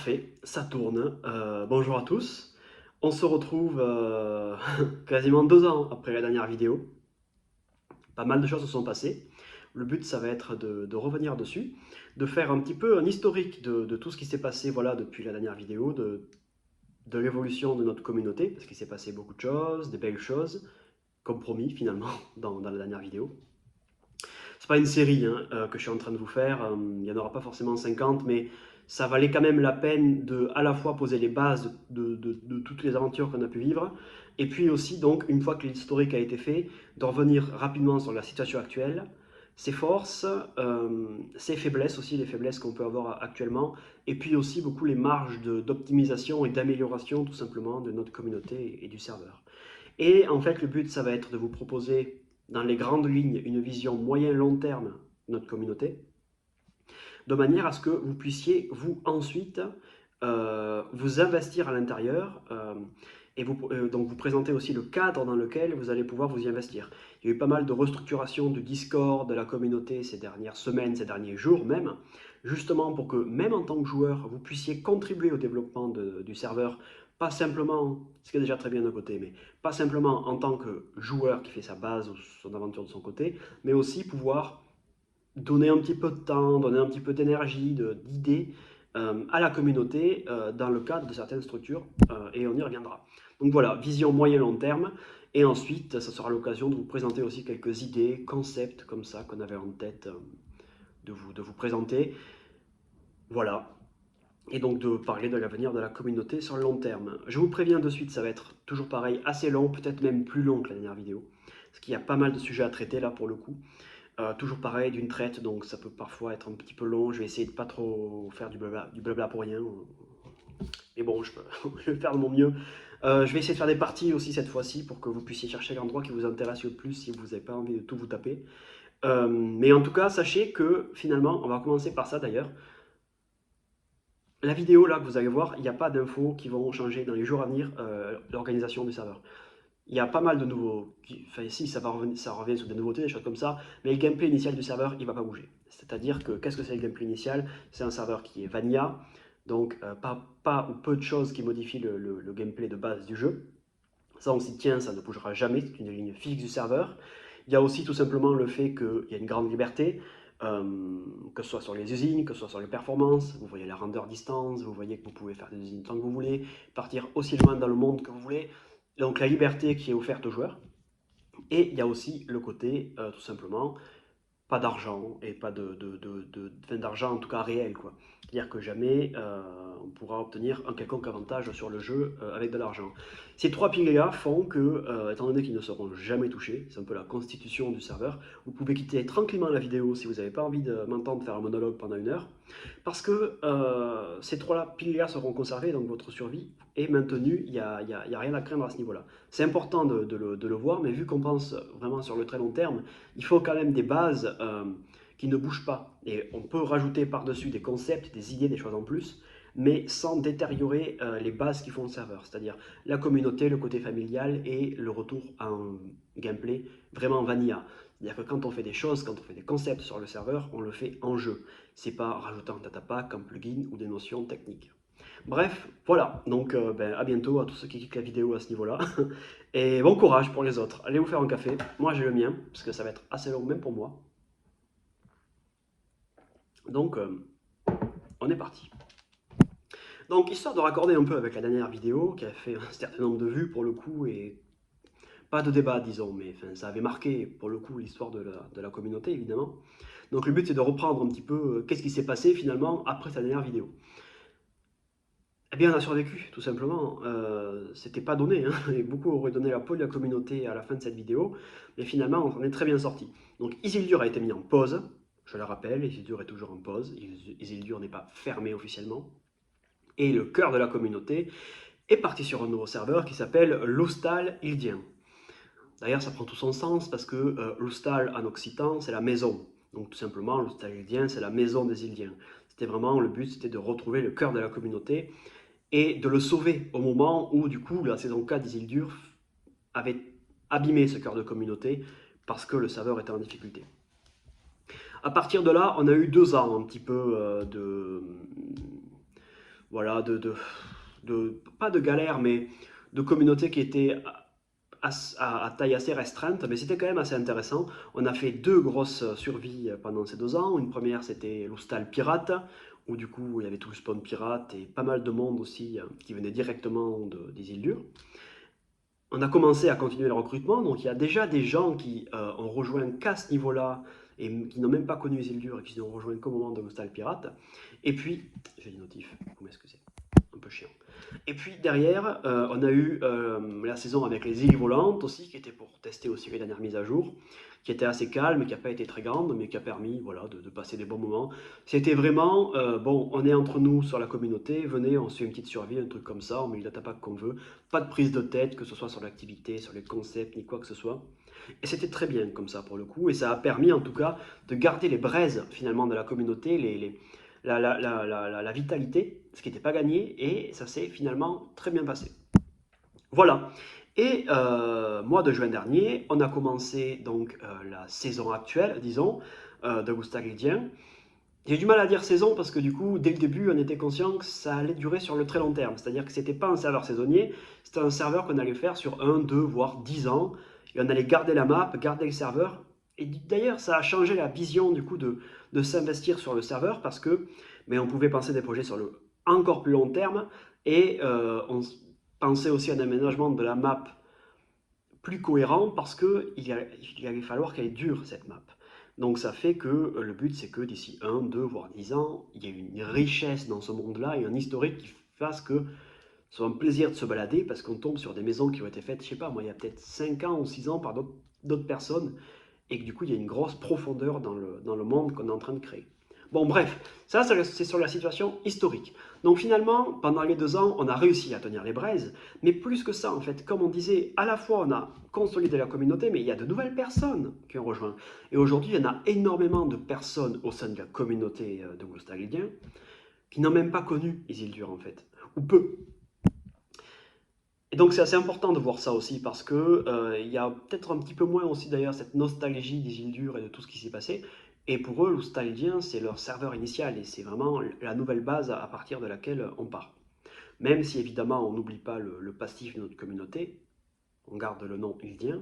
Parfait, ça tourne. Bonjour à tous. On se retrouve quasiment 2 ans après la dernière vidéo. Pas mal de choses se sont passées. Le but, ça va être de revenir dessus, de faire un petit peu un historique de tout ce qui s'est passé voilà, depuis la dernière vidéo, de l'évolution de notre communauté, parce qu'il s'est passé beaucoup de choses, des belles choses, comme promis finalement dans la dernière vidéo. C'est pas une série que je suis en train de vous faire, il n'y en aura pas forcément 50, mais ça valait quand même la peine de à la fois poser les bases de toutes les aventures qu'on a pu vivre, et puis aussi donc une fois que l'historique a été fait, de revenir rapidement sur la situation actuelle, ses forces, ses faiblesses aussi, les faiblesses qu'on peut avoir actuellement, et puis aussi beaucoup les marges d'optimisation et d'amélioration tout simplement de notre communauté et du serveur. Et en fait, le but, ça va être de vous proposer, dans les grandes lignes, une vision moyen-long terme de notre communauté, de manière à ce que vous puissiez, vous, ensuite, vous investir à l'intérieur et donc vous présenter aussi le cadre dans lequel vous allez pouvoir vous y investir. Il y a eu pas mal de restructuration du Discord, de la communauté ces dernières semaines, ces derniers jours même, justement pour que, même en tant que joueur, vous puissiez contribuer au développement du serveur, pas simplement, ce qui est déjà très bien de côté, mais pas simplement en tant que joueur qui fait sa base ou son aventure de son côté, mais aussi pouvoir donner un petit peu de temps, donner un petit peu d'énergie, d'idées à la communauté dans le cadre de certaines structures, et on y reviendra. Donc voilà, vision moyen-long terme, et ensuite, ça sera l'occasion de vous présenter aussi quelques idées, concepts comme ça qu'on avait en tête de vous présenter. Voilà, et donc de parler de l'avenir de la communauté sur le long terme. Je vous préviens de suite, ça va être toujours pareil, assez long, peut-être même plus long que la dernière vidéo, parce qu'il y a pas mal de sujets à traiter là pour le coup. Toujours pareil, d'une traite, donc ça peut parfois être un petit peu long. Je vais essayer de pas trop faire du blabla pour rien. Mais bon, je vais faire de mon mieux. Je vais essayer de faire des parties aussi cette fois-ci pour que vous puissiez chercher l'endroit qui vous intéresse le plus si vous n'avez pas envie de tout vous taper. Mais en tout cas, sachez que finalement, on va commencer par ça d'ailleurs. La vidéo là que vous allez voir, il n'y a pas d'infos qui vont changer dans les jours à venir l'organisation du serveur. Il y a pas mal de nouveaux. Enfin, si, ça revient sur des nouveautés, des choses comme ça, mais le gameplay initial du serveur, il ne va pas bouger. C'est-à-dire que, qu'est-ce que c'est le gameplay initial? C'est un serveur qui est vanilla, donc pas ou peu de choses qui modifient le gameplay de base du jeu. Ça, on s'y tient, ça ne bougera jamais, c'est une ligne fixe du serveur. Il y a aussi tout simplement le fait qu'il y a une grande liberté, que ce soit sur les usines, que ce soit sur les performances. Vous voyez la render distance, vous voyez que vous pouvez faire des usines tant que vous voulez, partir aussi loin dans le monde que vous voulez. Donc la liberté qui est offerte aux joueurs. Et il y a aussi le côté, tout simplement, pas d'argent et pas d'argent en tout cas réel quoi. C'est-à-dire que jamais on pourra obtenir un quelconque avantage sur le jeu avec de l'argent. Ces trois piliers-là font que, étant donné qu'ils ne seront jamais touchés, c'est un peu la constitution du serveur, vous pouvez quitter tranquillement la vidéo si vous n'avez pas envie de m'entendre faire un monologue pendant 1 heure, parce que ces trois piliers-là seront conservés, donc votre survie est maintenue, il n'y a rien à craindre à ce niveau-là. C'est important de le voir, mais vu qu'on pense vraiment sur le très long terme, il faut quand même des bases qui ne bougent pas. Et on peut rajouter par-dessus des concepts, des idées, des choses en plus, mais sans détériorer les bases qui font le serveur, c'est-à-dire la communauté, le côté familial et le retour à un gameplay vraiment vanilla. C'est-à-dire que quand on fait des choses, quand on fait des concepts sur le serveur, on le fait en jeu. C'est pas rajoutant un datapack, un plugin ou des notions techniques. Bref, voilà, donc à bientôt à tous ceux qui quittent la vidéo à ce niveau-là. Et bon courage pour les autres. Allez vous faire un café. Moi j'ai le mien, parce que ça va être assez long même pour moi. Donc on est parti. Donc histoire de raccorder un peu avec la dernière vidéo, qui a fait un certain nombre de vues pour le coup, et pas de débat disons, mais enfin, ça avait marqué pour le coup l'histoire de la communauté évidemment. Donc le but c'est de reprendre un petit peu qu'est-ce qui s'est passé finalement après sa dernière vidéo. Eh bien, on a survécu, tout simplement. C'était pas donné, hein. Et beaucoup auraient donné la peau de la communauté à la fin de cette vidéo, mais finalement, on en est très bien sorti. Donc, Isildur a été mis en pause, je le rappelle, Isildur est toujours en pause, Isildur n'est pas fermé officiellement, et le cœur de la communauté est parti sur un nouveau serveur qui s'appelle Lustal Ildien. D'ailleurs, ça prend tout son sens parce que Lustal en occitan, c'est la maison. Donc, tout simplement, Lustal Ildien, c'est la maison des Ildiens. C'était vraiment le but, c'était de retrouver le cœur de la communauté et de le sauver au moment où, du coup, la saison 4 d'Isildur avait abîmé ce cœur de communauté parce que le serveur était en difficulté. À partir de là, on a eu 2 ans un petit peu voilà, pas de galère, mais de communautés qui étaient à taille assez restreinte, mais c'était quand même assez intéressant. On a fait deux grosses survies pendant ces 2 ans. Une première, c'était l'Hostal Pirate, où du coup, il y avait tout le spawn pirate et pas mal de monde aussi qui venait directement des îles Dures. On a commencé à continuer le recrutement, donc il y a déjà des gens qui ont rejoint qu'à ce niveau-là et qui n'ont même pas connu les îles Dures et qui ont rejoint qu'au moment de l'Hostal Pirate. Et puis, j'ai des notifs, comment est-ce que c'est? Un peu chiant. Et puis derrière, on a eu la saison avec les îles volantes aussi, qui était pour tester aussi les dernières mises à jour, qui était assez calme, qui n'a pas été très grande, mais qui a permis voilà, de passer des bons moments. C'était vraiment, bon, on est entre nous sur la communauté, venez, on se fait une petite survie, un truc comme ça, on met le datapack qu'on veut, pas de prise de tête, que ce soit sur l'activité, sur les concepts, ni quoi que ce soit. Et c'était très bien comme ça pour le coup, et ça a permis en tout cas de garder les braises finalement de la communauté, la vitalité, ce qui n'était pas gagné, et ça s'est finalement très bien passé. Voilà. Et mois de juin dernier, on a commencé donc la saison actuelle, disons, de Gustagridien. J'ai du mal à dire saison parce que du coup, dès le début, on était conscient que ça allait durer sur le très long terme. C'est-à-dire que c'était pas un serveur saisonnier, c'était un serveur qu'on allait faire sur 1, 2, voire 10 ans. Et on allait garder la map, garder le serveur. Et d'ailleurs, ça a changé la vision du coup de s'investir sur le serveur parce que mais on pouvait penser des projets sur le encore plus long terme et on pensait aussi à un aménagement de la map plus cohérent parce qu'il allait falloir qu'elle dure cette map. Donc ça fait que le but c'est que d'ici 1, 2, voire 10 ans, il y ait une richesse dans ce monde-là et un historique qui fasse que ce soit un plaisir de se balader parce qu'on tombe sur des maisons qui ont été faites, je sais pas moi, il y a peut-être 5 ans ou 6 ans par d'autres personnes et que du coup il y a une grosse profondeur dans le monde qu'on est en train de créer. Bon bref, ça c'est sur la situation historique. Donc finalement, pendant les 2 ans, on a réussi à tenir les braises, mais plus que ça en fait, comme on disait, à la fois on a consolidé la communauté, mais il y a de nouvelles personnes qui ont rejoint. Et aujourd'hui, il y en a énormément de personnes au sein de la communauté de Gustagridien qui n'ont même pas connu Isildur en fait, ou peu. Et donc c'est assez important de voir ça aussi parce que il y a peut-être un petit peu moins aussi d'ailleurs cette nostalgie des îles Dures et de tout ce qui s'est passé. Et pour eux, l'Oustalgien, c'est leur serveur initial et c'est vraiment la nouvelle base à partir de laquelle on part. Même si évidemment on n'oublie pas le passif de notre communauté, on garde le nom Ildien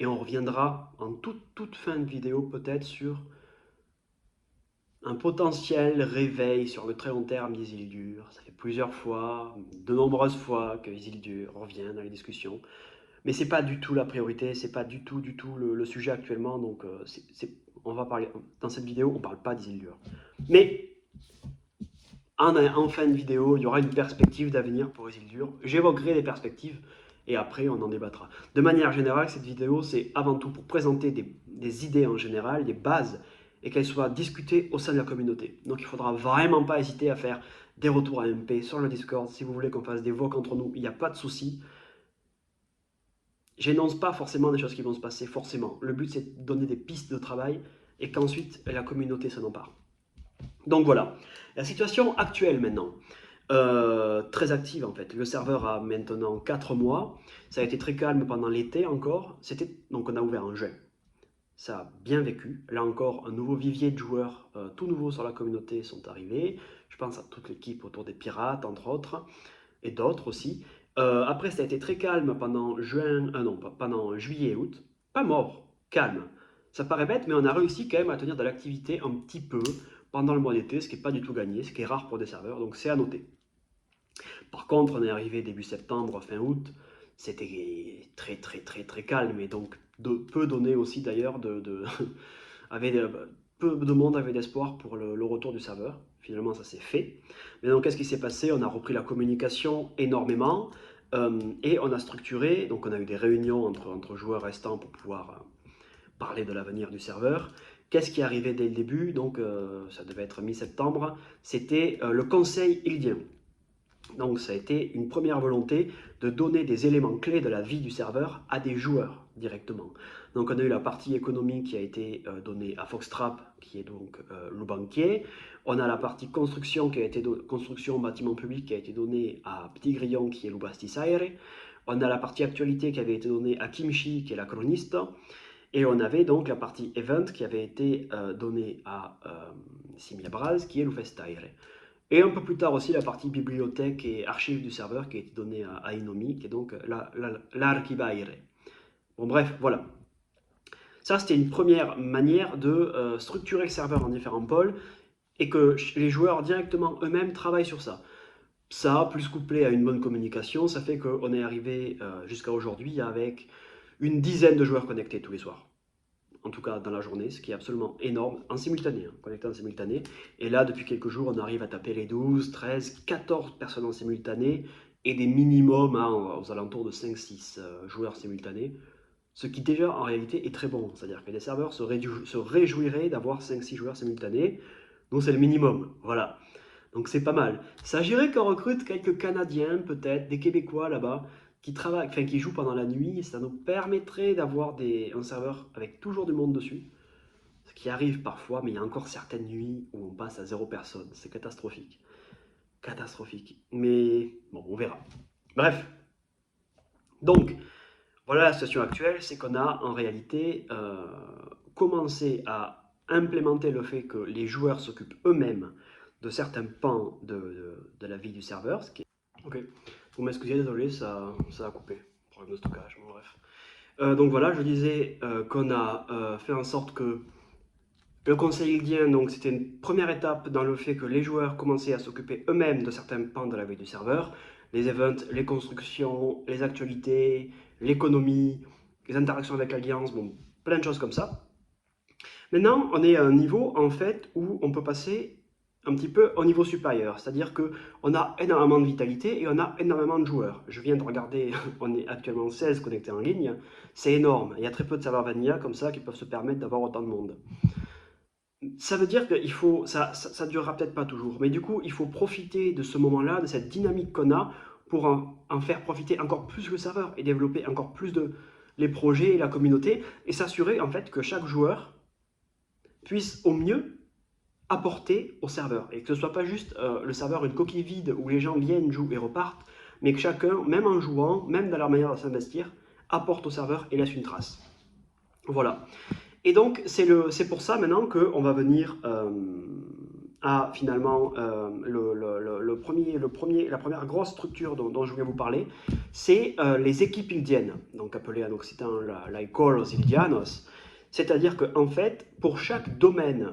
et on reviendra en toute fin de vidéo peut-être sur un potentiel réveil sur le très long terme des îles Dures. Ça fait plusieurs fois, de nombreuses fois que les îles Dures reviennent dans les discussions. Mais c'est pas du tout la priorité, c'est pas du tout le sujet actuellement. Donc, on va parler dans cette vidéo, on parle pas des îles Dures. Mais en fin de vidéo, il y aura une perspective d'avenir pour les îles Dures. J'évoquerai les perspectives et après on en débattra. De manière générale, cette vidéo, c'est avant tout pour présenter des idées en général, des bases, et qu'elles soient discutées au sein de la communauté. Donc il ne faudra vraiment pas hésiter à faire des retours à MP sur le Discord. Si vous voulez qu'on fasse des vocs entre nous, il n'y a pas de souci. J'énonce pas forcément des choses qui vont se passer, forcément. Le but, c'est de donner des pistes de travail et qu'ensuite la communauté s'en empare. Donc voilà, la situation actuelle maintenant. Très active en fait. Le serveur a maintenant 4 mois. Ça a été très calme pendant l'été encore. Donc on a ouvert en juin. Ça a bien vécu. Là encore, un nouveau vivier de joueurs tout nouveaux sur la communauté sont arrivés. Je pense à toute l'équipe autour des pirates, entre autres, et d'autres aussi. Après, ça a été très calme pendant pendant juillet et août. Pas mort, calme. Ça paraît bête, mais on a réussi quand même à tenir de l'activité un petit peu pendant le mois d'été, ce qui n'est pas du tout gagné, ce qui est rare pour des serveurs, donc c'est à noter. Par contre, on est arrivé début septembre, fin août, c'était très calme, et donc peu donné aussi d'ailleurs peu de monde avait d'espoir pour le retour du serveur. Finalement, ça s'est fait. Mais donc, qu'est-ce qui s'est passé? On a repris la communication énormément et on a structuré. Donc, on a eu des réunions entre joueurs restants pour pouvoir parler de l'avenir du serveur. Qu'est-ce qui est arrivé dès le début? Donc, ça devait être mi-septembre. C'était le conseil Ildien. Donc, ça a été une première volonté de donner des éléments clés de la vie du serveur à des joueurs directement. Donc, on a eu la partie économique qui a été donnée à Foxtrap, qui est donc le banquier. On a la partie construction qui a été construction bâtiment public qui a été donnée à Petit Grillon, qui est l'Ubastisaire. On a la partie actualité qui avait été donnée à Kimchi, qui est la chroniste. Et on avait donc la partie event qui avait été donnée à Simia Braz, qui est l'Ufestaire. Et un peu plus tard aussi la partie bibliothèque et archives du serveur qui a été donnée à Inomi, qui est donc l'archivaire. Bon bref, voilà. Ça c'était une première manière de structurer le serveur en différents pôles et que les joueurs directement eux-mêmes travaillent sur ça. Ça, plus couplé à une bonne communication, ça fait qu'on est arrivé jusqu'à aujourd'hui avec une dizaine de joueurs connectés tous les soirs. En tout cas dans la journée, ce qui est absolument énorme, en simultané, hein, connectés en simultané. Et là, depuis quelques jours, on arrive à taper les 12, 13, 14 personnes en simultané et des minimums aux alentours de 5-6 joueurs simultanés. Ce qui déjà en réalité est très bon, c'est-à-dire que les serveurs se réjouiraient d'avoir 5-6 joueurs simultanés. Nous, c'est le minimum, voilà. Donc c'est pas mal. Ça s'agirait qu'on recrute quelques Canadiens, peut-être, des Québécois là-bas, qui travaillent, enfin, qui jouent pendant la nuit, et ça nous permettrait d'avoir un serveur avec toujours du monde dessus. Ce qui arrive parfois, mais il y a encore certaines nuits où on passe à 0 personne. C'est catastrophique. Catastrophique. Mais bon, on verra. Bref. Donc, voilà la situation actuelle, c'est qu'on a en réalité commencé à implémenter le fait que les joueurs s'occupent eux-mêmes de certains pans de la vie du serveur. Ok, vous m'excusez, désolé, ça a coupé. Problème de stockage, bon, bref. Donc voilà, je disais qu'on a fait en sorte que le conseil guildien, donc c'était une première étape dans le fait que les joueurs commençaient à s'occuper eux-mêmes de certains pans de la vie du serveur, les events, les constructions, les actualités, l'économie, les interactions avec l'Alliance, bon, plein de choses comme ça. Maintenant, on est à un niveau en fait où on peut passer un petit peu au niveau supérieur, c'est-à-dire qu'on a énormément de vitalité et on a énormément de joueurs. Je viens de regarder, on est actuellement 16 connectés en ligne, c'est énorme. Il y a très peu de serveurs vanilla comme ça qui peuvent se permettre d'avoir autant de monde. Ça veut dire qu'il faut, ça durera peut-être pas toujours, mais du coup, il faut profiter de ce moment-là, de cette dynamique qu'on a, pour en faire profiter encore plus le serveur et développer encore plus les projets et la communauté, et s'assurer en fait que chaque joueur puisse au mieux apporter au serveur, et que ce soit pas juste le serveur une coquille vide où les gens viennent, jouent et repartent, mais que chacun, même en jouant, même dans leur manière de s'investir, apporte au serveur et laisse une trace. Voilà. Et donc, c'est pour ça maintenant qu'on va venir à finalement la première grosse structure dont je voulais vous parler, c'est les équipes ildiennes, donc appelées en occitan la Coros Ildianos. C'est-à-dire qu'en fait, pour chaque domaine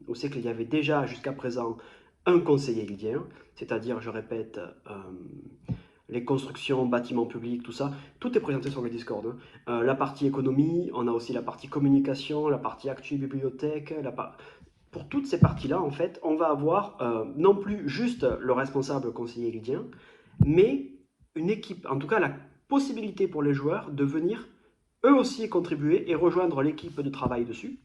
où c'est qu'il y avait déjà jusqu'à présent un conseiller ildien, c'est-à-dire, je répète, les constructions, bâtiments publics, tout ça, tout est présenté sur le Discord, hein. La partie économie, on a aussi la partie communication, la partie actu bibliothèque, pour toutes ces parties-là, en fait, on va avoir non plus juste le responsable conseiller guidien, mais une équipe, en tout cas la possibilité pour les joueurs de venir eux aussi contribuer et rejoindre l'équipe de travail dessus,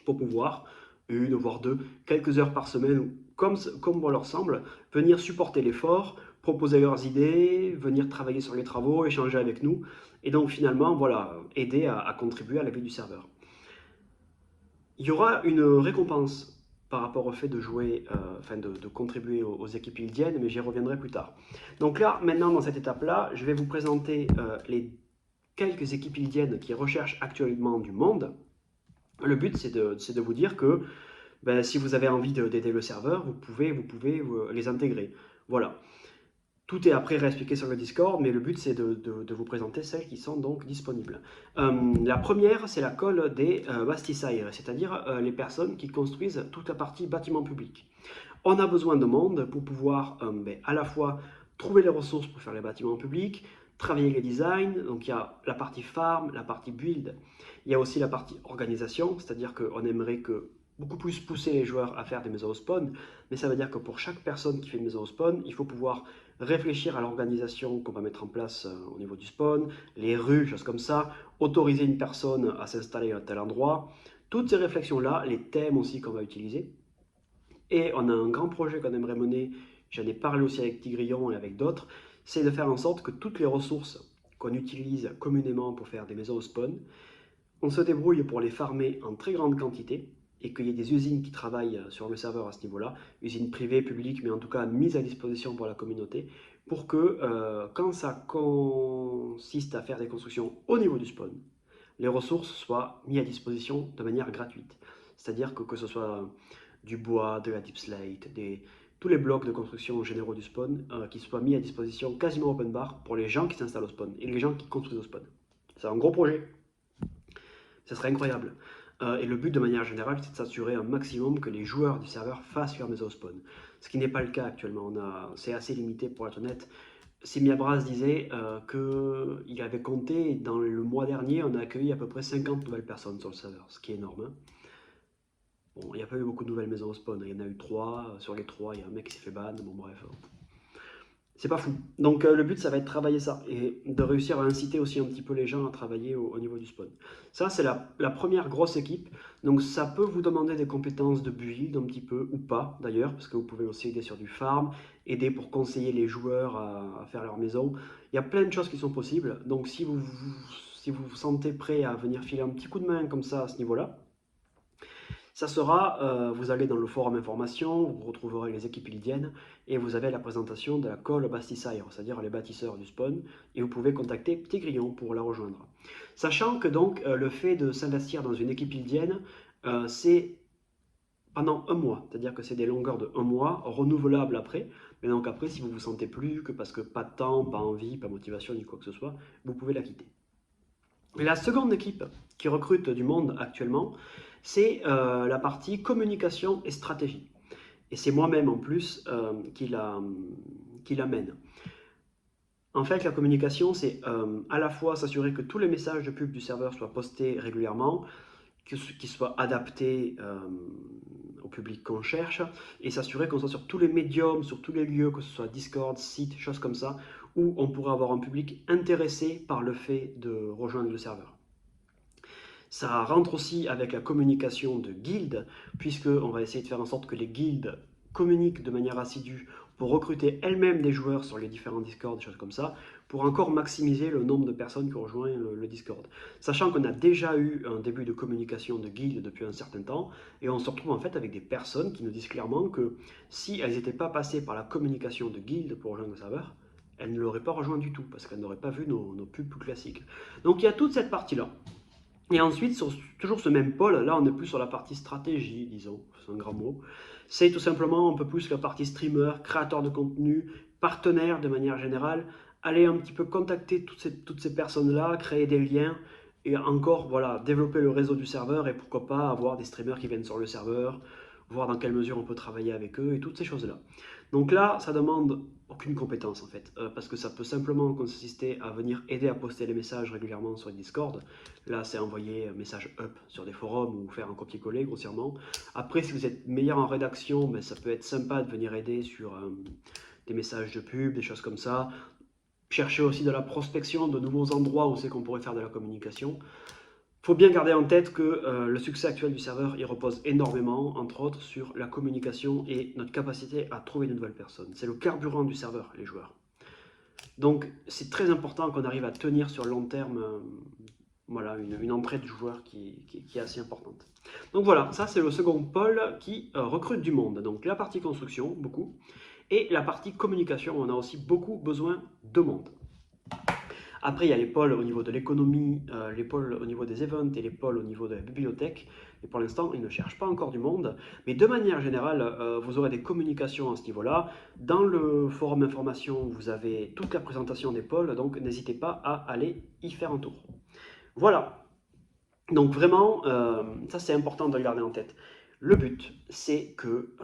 pour pouvoir, une voire deux, quelques heures par semaine, comme bon leur semble, venir supporter l'effort, proposer leurs idées, venir travailler sur les travaux, échanger avec nous, et donc finalement, voilà, aider à contribuer à la vie du serveur. Il y aura une récompense par rapport au fait de jouer, enfin de contribuer aux équipes ildiennes, mais j'y reviendrai plus tard. Donc là, maintenant, dans cette étape-là, je vais vous présenter les quelques équipes ildiennes qui recherchent actuellement du monde. Le but, c'est de vous dire que ben, si vous avez envie d'aider le serveur, vous pouvez les intégrer. Voilà. Tout est après réexpliqué sur le Discord, mais le but c'est de vous présenter celles qui sont donc disponibles. La première, c'est la colle des Bastisaires, c'est-à-dire les personnes qui construisent toute la partie bâtiment public. On a besoin de monde pour pouvoir ben, à la fois trouver les ressources pour faire les bâtiments publics, travailler les designs, donc il y a la partie farm, la partie build, il y a aussi la partie organisation, c'est-à-dire qu'on aimerait que beaucoup plus pousser les joueurs à faire des maisons au spawn, mais ça veut dire que pour chaque personne qui fait une maison au spawn, il faut pouvoir réfléchir à l'organisation qu'on va mettre en place au niveau du spawn, les rues, choses comme ça, autoriser une personne à s'installer à tel endroit, toutes ces réflexions-là, les thèmes aussi qu'on va utiliser. Et on a un grand projet qu'on aimerait mener, j'en ai parlé aussi avec Tigrillon et avec d'autres, c'est de faire en sorte que toutes les ressources qu'on utilise communément pour faire des maisons au spawn, on se débrouille pour les farmer en très grande quantité et qu'il y ait des usines qui travaillent sur le serveur à ce niveau-là, usines privées, publiques, mais en tout cas mises à disposition pour la communauté, pour que quand ça consiste à faire des constructions au niveau du spawn, les ressources soient mises à disposition de manière gratuite. C'est-à-dire que ce soit du bois, de la deep slate, tous les blocs de construction généraux du spawn qui soient mis à disposition quasiment open bar pour les gens qui s'installent au spawn et les gens qui construisent au spawn. C'est un gros projet, ça serait incroyable. Et le but de manière générale, c'est de s'assurer un maximum que les joueurs du serveur fassent leur maison au spawn. Ce qui n'est pas le cas actuellement, c'est assez limité pour être honnête. Simiabras disait qu'il avait compté, dans le mois dernier, on a accueilli à peu près 50 nouvelles personnes sur le serveur, ce qui est énorme. Hein. Bon, il n'y a pas eu beaucoup de nouvelles maisons au spawn, il y en a eu 3, sur les 3, il y a un mec qui s'est fait ban, bon bref. C'est pas fou. Donc le but, ça va être de travailler ça, et de réussir à inciter aussi un petit peu les gens à travailler au niveau du spawn. Ça, c'est la première grosse équipe, donc ça peut vous demander des compétences de build un petit peu, ou pas d'ailleurs, parce que vous pouvez aussi aider sur du farm, aider pour conseiller les joueurs à faire leur maison. Il y a plein de choses qui sont possibles, donc si vous sentez prêt à venir filer un petit coup de main comme ça à ce niveau-là, ça sera, vous allez dans le forum information, vous retrouverez les équipes ildiennes et vous avez la présentation de la call Bastissire, c'est-à-dire les bâtisseurs du spawn, et vous pouvez contacter Petit Grillon pour la rejoindre. Sachant que donc le fait de s'investir dans une équipe ildienne, c'est pendant un mois, c'est-à-dire que c'est des longueurs de un mois, renouvelables après, mais donc après si vous vous sentez plus, que parce que pas de temps, pas envie, pas motivation ni quoi que ce soit, vous pouvez la quitter. Et la seconde équipe qui recrute du monde actuellement, c'est la partie communication et stratégie. Et c'est moi-même en plus qui la mène. En fait, la communication, c'est à la fois s'assurer que tous les messages de pub du serveur soient postés régulièrement, qu'ils soient adaptés au public qu'on cherche, et s'assurer qu'on soit sur tous les médiums, sur tous les lieux, que ce soit Discord, site, choses comme ça, où on pourrait avoir un public intéressé par le fait de rejoindre le serveur. Ça rentre aussi avec la communication de guildes, puisqu'on va essayer de faire en sorte que les guildes communiquent de manière assidue pour recruter elles-mêmes des joueurs sur les différents Discord, des choses comme ça, pour encore maximiser le nombre de personnes qui rejoignent le Discord. Sachant qu'on a déjà eu un début de communication de guildes depuis un certain temps, et on se retrouve en fait avec des personnes qui nous disent clairement que si elles n'étaient pas passées par la communication de guildes pour rejoindre le serveur, elles ne l'auraient pas rejoint du tout, parce qu'elles n'auraient pas vu nos pubs plus classiques. Donc il y a toute cette partie-là. Et ensuite, sur toujours ce même pôle, là on est plus sur la partie stratégie, disons, c'est un grand mot. C'est tout simplement un peu plus la partie streamer, créateur de contenu, partenaire de manière générale, aller un petit peu contacter toutes ces personnes-là, créer des liens, et encore, voilà, développer le réseau du serveur, et pourquoi pas avoir des streamers qui viennent sur le serveur, voir dans quelle mesure on peut travailler avec eux, et toutes ces choses-là. Donc là, ça demande aucune compétence en fait, parce que ça peut simplement consister à venir aider à poster les messages régulièrement sur Discord. Là, c'est envoyer un message up sur des forums ou faire un copier-coller grossièrement. Après, si vous êtes meilleur en rédaction, ben, ça peut être sympa de venir aider sur des messages de pub, des choses comme ça. Chercher aussi de la prospection, de nouveaux endroits où c'est qu'on pourrait faire de la communication. Il faut bien garder en tête que le succès actuel du serveur, il repose énormément, entre autres, sur la communication et notre capacité à trouver de nouvelles personnes. C'est le carburant du serveur, les joueurs. Donc, c'est très important qu'on arrive à tenir sur le long terme voilà, une entrée de joueurs qui est assez importante. Donc voilà, ça c'est le second pôle qui recrute du monde. Donc la partie construction, beaucoup, et la partie communication, on a aussi beaucoup besoin de monde. Après, il y a les pôles au niveau de l'économie, les pôles au niveau des events et les pôles au niveau de la bibliothèque. Et pour l'instant, ils ne cherchent pas encore du monde. Mais de manière générale, vous aurez des communications à ce niveau-là. Dans le forum information, vous avez toute la présentation des pôles, donc n'hésitez pas à aller y faire un tour. Voilà. Donc vraiment, ça c'est important de le garder en tête. Le but, c'est que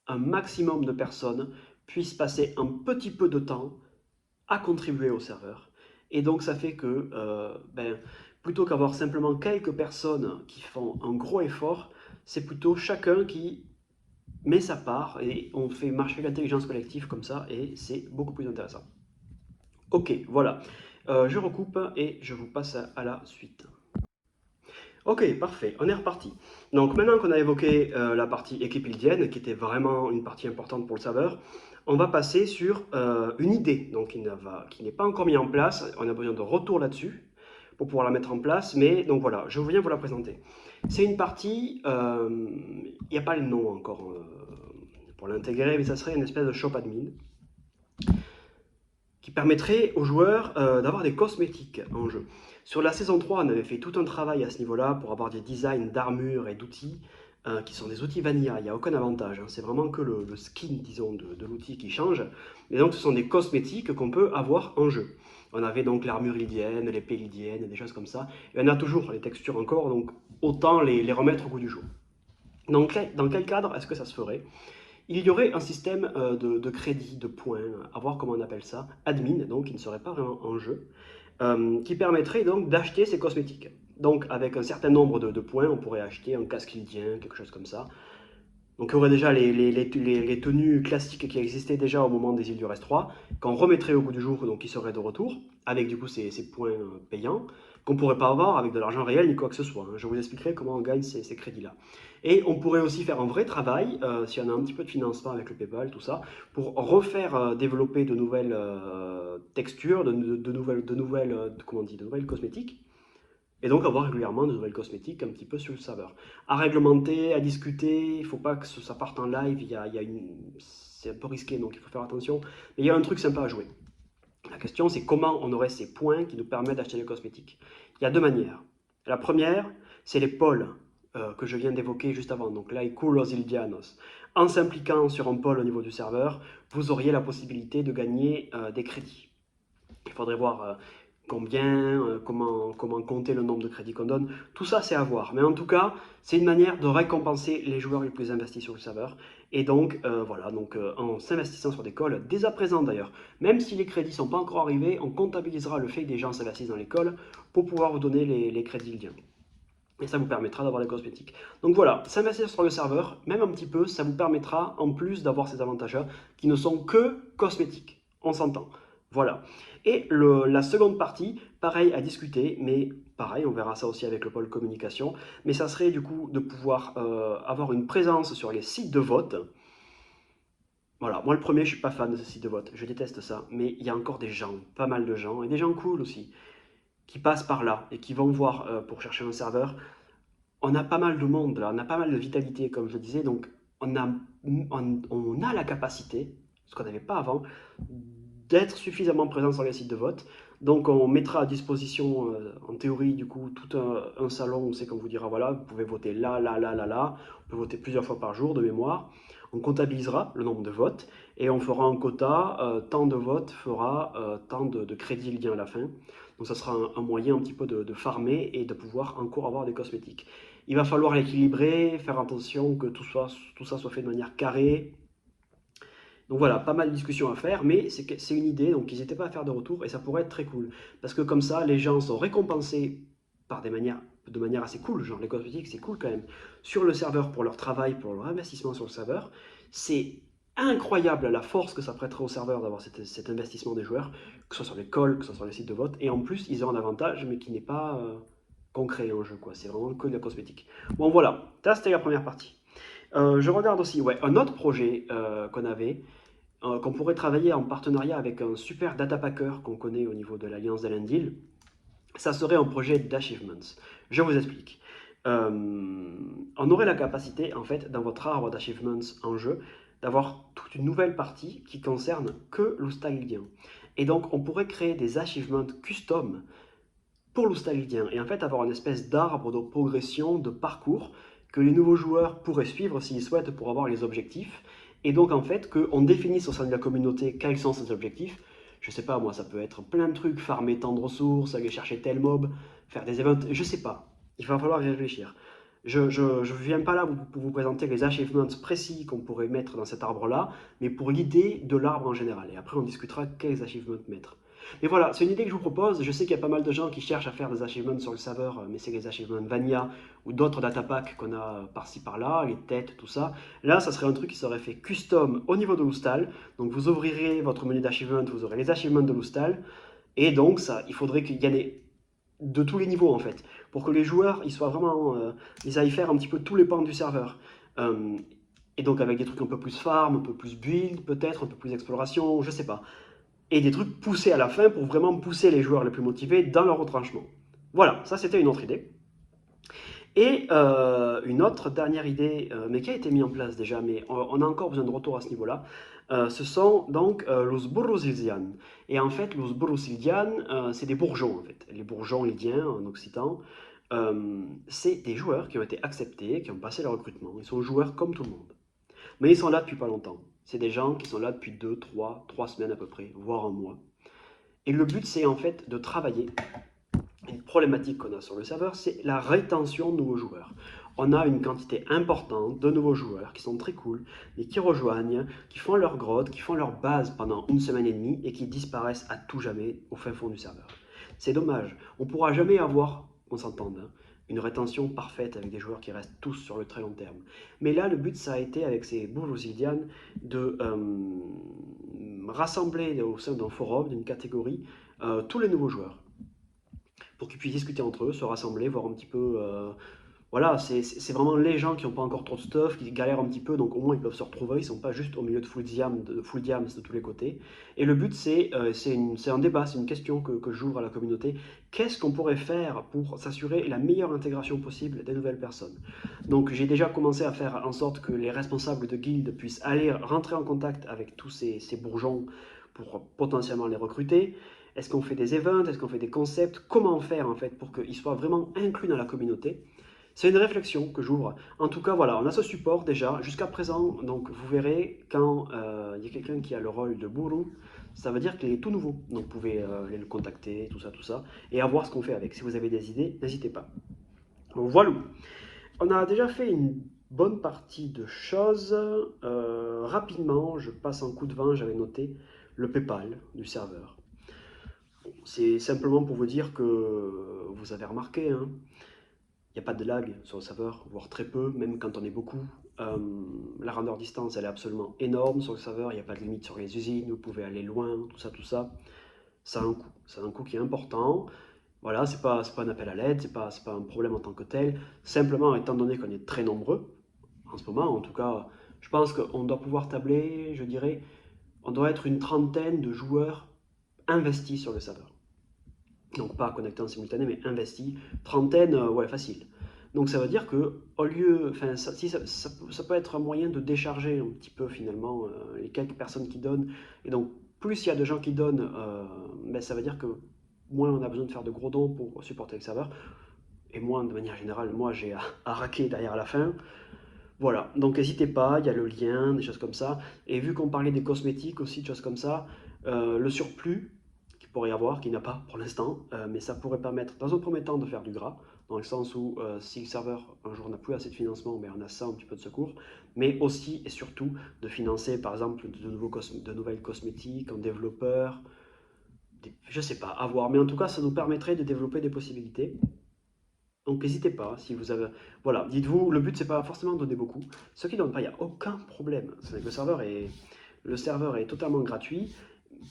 un maximum de personnes puissent passer un petit peu de temps à contribuer au serveur. Et donc ça fait que plutôt qu'avoir simplement quelques personnes qui font un gros effort, c'est plutôt chacun qui met sa part et on fait marcher l'intelligence collective comme ça et c'est beaucoup plus intéressant. Ok, voilà. Je recoupe et je vous passe à la suite. Ok, parfait, on est reparti. Donc maintenant qu'on a évoqué la partie équipe ildienne, qui était vraiment une partie importante pour le serveur, on va passer sur une idée donc, qui n'est pas encore mise en place. On a besoin de retour là-dessus pour pouvoir la mettre en place. Mais donc voilà, je viens vous la présenter. C'est une partie, il n'y a pas le nom encore pour l'intégrer, mais ça serait une espèce de shop admin qui permettrait aux joueurs d'avoir des cosmétiques en jeu. Sur la saison 3, on avait fait tout un travail à ce niveau-là pour avoir des designs d'armure et d'outils qui sont des outils vanilla, il n'y a aucun avantage, hein. C'est vraiment que le skin, disons, de l'outil qui change. Et donc ce sont des cosmétiques qu'on peut avoir en jeu. On avait donc l'armure lydienne, l'épée lydienne, des choses comme ça. Et on a toujours les textures encore, donc autant les remettre au goût du jour. Donc dans quel cadre est-ce que ça se ferait? Il y aurait un système de crédit, de points, à voir comment on appelle ça, admin, donc qui ne serait pas vraiment en jeu, qui permettrait donc d'acheter ces cosmétiques. Donc avec un certain nombre de points, on pourrait acheter un casque lydien, quelque chose comme ça. Donc il y aurait déjà les tenues classiques qui existaient déjà au moment des îles du Reste 3, qu'on remettrait au goût du jour, donc qui seraient de retour, avec du coup ces points payants, qu'on ne pourrait pas avoir avec de l'argent réel ni quoi que ce soit, hein. Je vous expliquerai comment on gagne ces crédits-là. Et on pourrait aussi faire un vrai travail, si on a un petit peu de financement avec le PayPal, tout ça, pour refaire développer de nouvelles textures, comment on dit, de nouvelles cosmétiques, et donc avoir régulièrement de nouvelles cosmétiques un petit peu sur le serveur. À réglementer, à discuter, il ne faut pas que ça parte en live, c'est un peu risqué, donc il faut faire attention. Mais il y a un truc sympa à jouer. La question, c'est comment on aurait ces points qui nous permettent d'acheter les cosmétiques. Il y a deux manières. La première, c'est les pôles que je viens d'évoquer juste avant, donc Laikulos Ildianos. En s'impliquant sur un pôle au niveau du serveur, vous auriez la possibilité de gagner des crédits. Il faudrait voir combien, comment compter le nombre de crédits qu'on donne. Tout ça, c'est à voir. Mais en tout cas, c'est une manière de récompenser les joueurs les plus investis sur le serveur. Et donc, voilà, donc, en s'investissant sur des calls, dès à présent d'ailleurs, même si les crédits ne sont pas encore arrivés, on comptabilisera le fait que des gens s'investissent dans les calls pour pouvoir vous donner les crédits liens. Et ça vous permettra d'avoir des cosmétiques. Donc voilà, s'investir sur le serveur, même un petit peu, ça vous permettra en plus d'avoir ces avantages-là qui ne sont que cosmétiques. On s'entend. Voilà. Et la seconde partie, pareil à discuter, mais pareil, on verra ça aussi avec le pôle communication, mais ça serait du coup de pouvoir avoir une présence sur les sites de vote. Voilà, moi le premier, je suis pas fan de ce site de vote, je déteste ça, mais il y a encore des gens, pas mal de gens, et des gens cool aussi, qui passent par là et qui vont voir pour chercher un serveur. On a pas mal de monde là, on a pas mal de vitalité, comme je le disais, donc on a la capacité, ce qu'on n'avait pas avant, d'être suffisamment présent sur les sites de vote. Donc on mettra à disposition, en théorie, du coup, tout un salon où c'est qu'on vous dira, voilà, vous pouvez voter là, là, là, là, là, on peut voter plusieurs fois par jour de mémoire. On comptabilisera le nombre de votes et on fera un quota, tant de votes fera tant de crédits liés à la fin. Donc ça sera un moyen un petit peu de farmer et de pouvoir encore avoir des cosmétiques. Il va falloir l'équilibrer, faire attention que tout ça soit fait de manière carrée. Donc voilà, pas mal de discussions à faire, mais c'est une idée, donc n'hésitez pas à faire de retour et ça pourrait être très cool. Parce que comme ça, les gens sont récompensés par de manière assez cool, genre les cosmétiques, c'est cool quand même, sur le serveur pour leur travail, pour leur investissement sur le serveur. C'est incroyable la force que ça prêterait au serveur d'avoir cet investissement des joueurs, que ce soit sur les calls, que ce soit sur les sites de vote, et en plus, ils ont un avantage, mais qui n'est pas concret en jeu, quoi. C'est vraiment que de la cosmétique. Bon voilà, ça c'était la première partie. Je regarde aussi, ouais, un autre projet qu'on avait, qu'on pourrait travailler en partenariat avec un super data packer qu'on connaît au niveau de l'Alliance d'Elendil. Ça serait un projet d'achievements. Je vous explique. On aurait la capacité, en fait, dans votre arbre d'achievements en jeu, d'avoir toute une nouvelle partie qui concerne que l'oustalidien. Et donc, on pourrait créer des achievements custom pour l'oustalidien et en fait avoir une espèce d'arbre de progression, de parcours que les nouveaux joueurs pourraient suivre s'ils souhaitent pour avoir les objectifs. Et donc en fait qu'on définisse au sein de la communauté quels sont ces objectifs. Je sais pas moi, ça peut être plein de trucs, farmer tant de ressources, aller chercher tel mob, faire des events, je sais pas. Il va falloir y réfléchir. Je viens pas là pour vous présenter les achievements précis qu'on pourrait mettre dans cet arbre-là, mais pour l'idée de l'arbre en général. Et après on discutera quels achievements mettre. Mais voilà, c'est une idée que je vous propose. Je sais qu'il y a pas mal de gens qui cherchent à faire des achievements sur le serveur, mais c'est les achievements Vanilla ou d'autres data packs qu'on a par-ci par-là, les têtes, tout ça. Là, ça serait un truc qui serait fait custom au niveau de l'Oustal. Donc vous ouvrirez votre menu d'achievement, vous aurez les achievements de l'Oustal. Et donc, ça, il faudrait qu'il y en ait de tous les niveaux en fait, pour que les joueurs ils soient vraiment, ils aillent faire un petit peu tous les pans du serveur. Euh, et donc avec des trucs un peu plus farm, un peu plus build peut-être, un peu plus exploration, je sais pas et des trucs poussés à la fin pour vraiment pousser les joueurs les plus motivés dans leur retranchement. Voilà, ça c'était une autre idée. Et une autre dernière idée, mais qui a été mise en place déjà, mais on a encore besoin de retour à ce niveau-là, ce sont donc los burros ildian. Et en fait, los burros ildian, c'est des bourgeons en fait, les bourgeons lydiens en occitan. c'est des joueurs qui ont été acceptés, qui ont passé le recrutement. Ils sont joueurs comme tout le monde. Mais ils sont là depuis pas longtemps. C'est des gens qui sont là depuis 2, 3 semaines à peu près, voire un mois. Et le but, c'est en fait de travailler. Une problématique qu'on a sur le serveur, c'est la rétention de nouveaux joueurs. On a une quantité importante de nouveaux joueurs qui sont très cool, mais qui rejoignent, qui font leur grotte, qui font leur base pendant une semaine et demie et qui disparaissent à tout jamais au fin fond du serveur. C'est dommage. On ne pourra jamais avoir, on s'entende, hein, une rétention parfaite avec des joueurs qui restent tous sur le très long terme. Mais là, le but, ça a été, avec ces boules Zillian, de rassembler au sein d'un forum, d'une catégorie, tous les nouveaux joueurs pour qu'ils puissent discuter entre eux, se rassembler, voir un petit peu. Voilà, c'est vraiment les gens qui n'ont pas encore trop de stuff, qui galèrent un petit peu, donc au moins ils peuvent se retrouver, ils ne sont pas juste au milieu de full diams de tous les côtés. Et le but, c'est un débat, c'est une question que j'ouvre à la communauté. Qu'est-ce qu'on pourrait faire pour s'assurer la meilleure intégration possible des nouvelles personnes? Donc j'ai déjà commencé à faire en sorte que les responsables de guildes puissent aller rentrer en contact avec tous ces bourgeons pour potentiellement les recruter. Est-ce qu'on fait des events? Est-ce qu'on fait des concepts? Comment faire en fait pour qu'ils soient vraiment inclus dans la communauté? C'est une réflexion que j'ouvre. En tout cas, voilà, on a ce support déjà jusqu'à présent. Donc vous verrez, quand il y a quelqu'un qui a le rôle de bourreau, ça veut dire qu'il est tout nouveau. Donc vous pouvez aller le contacter, tout ça, et à voir ce qu'on fait avec. Si vous avez des idées, n'hésitez pas. Donc, voilà. On a déjà fait une bonne partie de choses. Rapidement, je passe en coup de vent, j'avais noté le PayPal du serveur. C'est simplement pour vous dire que vous avez remarqué, hein, il n'y a pas de lag sur le serveur, voire très peu, même quand on est beaucoup. La render distance, elle est absolument énorme sur le serveur, il n'y a pas de limite sur les usines, vous pouvez aller loin, tout ça, tout ça. Ça a un coût, ça a un coût qui est important. Voilà, c'est pas un appel à l'aide, c'est pas un problème en tant que tel. Simplement, étant donné qu'on est très nombreux, en ce moment, en tout cas, je pense qu'on doit pouvoir tabler, je dirais, on doit être une trentaine de joueurs investis sur le serveur. Donc pas connectés en simultané, mais investis. Trentaine, ouais, facile. Donc ça veut dire que au lieu, enfin, ça peut être un moyen de décharger un petit peu finalement les quelques personnes qui donnent. Et donc plus il y a de gens qui donnent, ben, ça veut dire que moins on a besoin de faire de gros dons pour supporter le serveur. Et moins, de manière générale, moi j'ai à raquer derrière la fin. Voilà, donc n'hésitez pas, il y a le lien, des choses comme ça. Et vu qu'on parlait des cosmétiques aussi, de choses comme ça, le surplus qu'il pourrait y avoir, qu'il n'y a pas pour l'instant, mais ça pourrait permettre dans un premier temps de faire du gras, dans le sens où si le serveur un jour n'a plus assez de financement, ben on a ça, un petit peu de secours, mais aussi et surtout de financer par exemple de nouvelles cosmétiques en développeur, je sais pas, à voir, mais en tout cas ça nous permettrait de développer des possibilités. Donc n'hésitez pas, si vous avez... Voilà, dites-vous, le but c'est pas forcément de donner beaucoup. Ceux qui ne donnent pas, il n'y a aucun problème. Le serveur est totalement gratuit,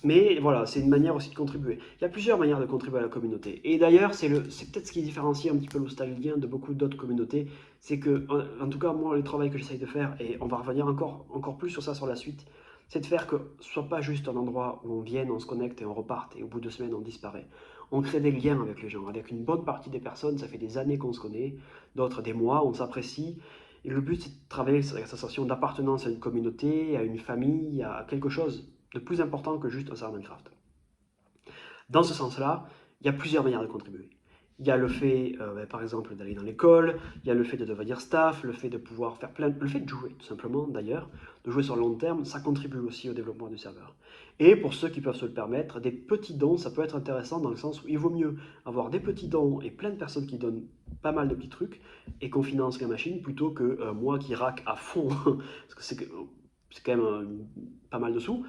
mais voilà, c'est une manière aussi de contribuer. Il y a plusieurs manières de contribuer à la communauté. Et d'ailleurs, c'est peut-être ce qui différencie un petit peu l'Hostalien de beaucoup d'autres communautés, c'est que, en tout cas, moi, le travail que j'essaye de faire, et on va revenir encore plus sur ça sur la suite, c'est de faire que ce soit pas juste un endroit où on vienne, on se connecte et on reparte, et au bout de 2 semaines, on disparaît. On crée des liens avec les gens, avec une bonne partie des personnes, ça fait des années qu'on se connaît, d'autres des mois, on s'apprécie. Et le but, c'est de travailler sur la sensation d'appartenance à une communauté, à une famille, à quelque chose de plus important que juste un serveur Minecraft. Dans ce sens-là, il y a plusieurs manières de contribuer. Il y a le fait, par exemple, d'aller dans l'école, il y a le fait de devenir staff, le fait de pouvoir faire le fait de jouer, tout simplement, d'ailleurs, de jouer sur le long terme, ça contribue aussi au développement du serveur. Et pour ceux qui peuvent se le permettre, des petits dons, ça peut être intéressant dans le sens où il vaut mieux avoir des petits dons et plein de personnes qui donnent pas mal de petits trucs et qu'on finance la machine plutôt que moi qui raque à fond, parce que c'est quand même pas mal de sous,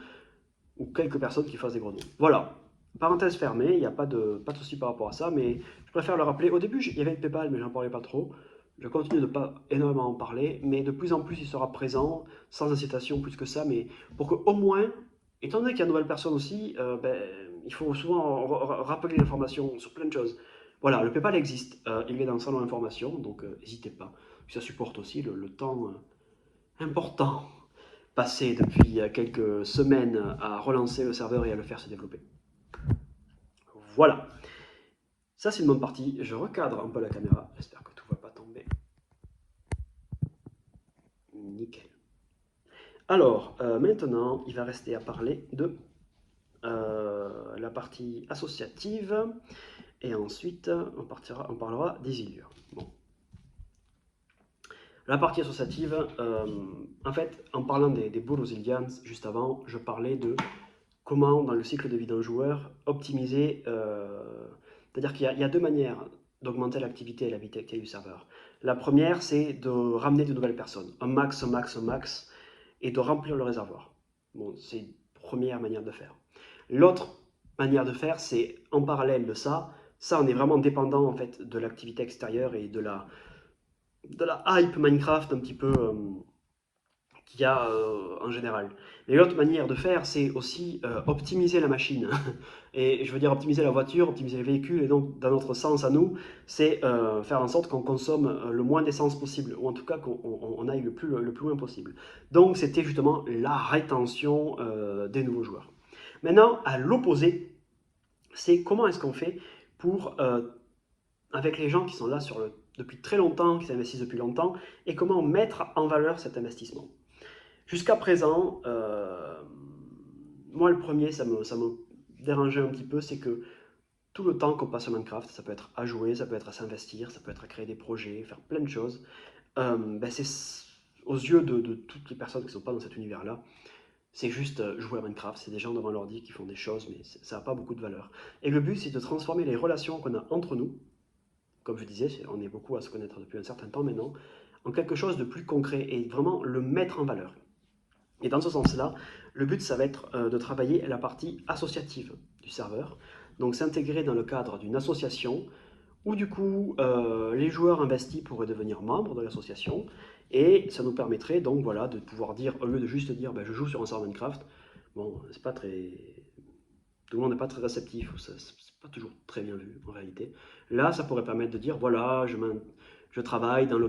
ou quelques personnes qui fassent des gros dons. Voilà. Parenthèse fermée, il n'y a pas de souci par rapport à ça, mais je préfère le rappeler. Au début, il y avait le PayPal, mais j'en parlais pas trop. Je continue de ne pas énormément en parler, mais de plus en plus, il sera présent, sans incitation plus que ça, mais pour qu'au moins, étant donné qu'il y a de nouvelles personnes aussi, ben, il faut souvent rappeler l'information sur plein de choses. Voilà, le PayPal existe, il est dans le salon d'information, donc n'hésitez pas. Ça supporte aussi le temps important passé depuis quelques semaines à relancer le serveur et à le faire se développer. Voilà, ça c'est une bonne partie. Je recadre un peu la caméra, j'espère que tout ne va pas tomber. Nickel. Alors, maintenant, il va rester à parler de la partie associative, et ensuite on parlera d'Isildur. Bon. La partie associative, en fait, en parlant des Bull Osilians, juste avant, je parlais de comment, dans le cycle de vie d'un joueur, optimiser. C'est-à-dire qu'il y a deux manières d'augmenter l'activité et la vitalité du serveur. La première, c'est de ramener de nouvelles personnes, un max, un max, un max, et de remplir le réservoir. Bon, c'est une première manière de faire. L'autre manière de faire, c'est en parallèle de ça, on est vraiment dépendant en fait de l'activité extérieure et de la hype Minecraft un petit peu qu'il y a en général. Mais l'autre manière de faire, c'est aussi optimiser la machine. Et je veux dire optimiser la voiture, optimiser les véhicules, et donc dans notre sens à nous, c'est faire en sorte qu'on consomme le moins d'essence possible, ou en tout cas qu'on aille le plus loin possible. Donc c'était justement la rétention des nouveaux joueurs. Maintenant, à l'opposé, c'est comment est-ce qu'on fait pour, avec les gens qui sont là depuis très longtemps, qui s'investissent depuis longtemps, et comment mettre en valeur cet investissement. Jusqu'à présent, moi le premier, ça me dérangeait un petit peu, c'est que tout le temps qu'on passe sur Minecraft, ça peut être à jouer, ça peut être à s'investir, ça peut être à créer des projets, faire plein de choses. C'est aux yeux de toutes les personnes qui ne sont pas dans cet univers-là, c'est juste jouer à Minecraft, c'est des gens devant l'ordi qui font des choses, mais ça n'a pas beaucoup de valeur. Et le but, c'est de transformer les relations qu'on a entre nous, comme je disais, on est beaucoup à se connaître depuis un certain temps maintenant, en quelque chose de plus concret et vraiment le mettre en valeur. Et dans ce sens-là, le but, ça va être de travailler la partie associative du serveur, donc s'intégrer dans le cadre d'une association où du coup les joueurs investis pourraient devenir membres de l'association, et ça nous permettrait donc voilà de pouvoir dire, au lieu de juste dire je joue sur un serveur Minecraft, bon c'est pas très, tout le monde n'est pas très réceptif, c'est pas toujours très bien vu en réalité. Là ça pourrait permettre de dire voilà je travaille dans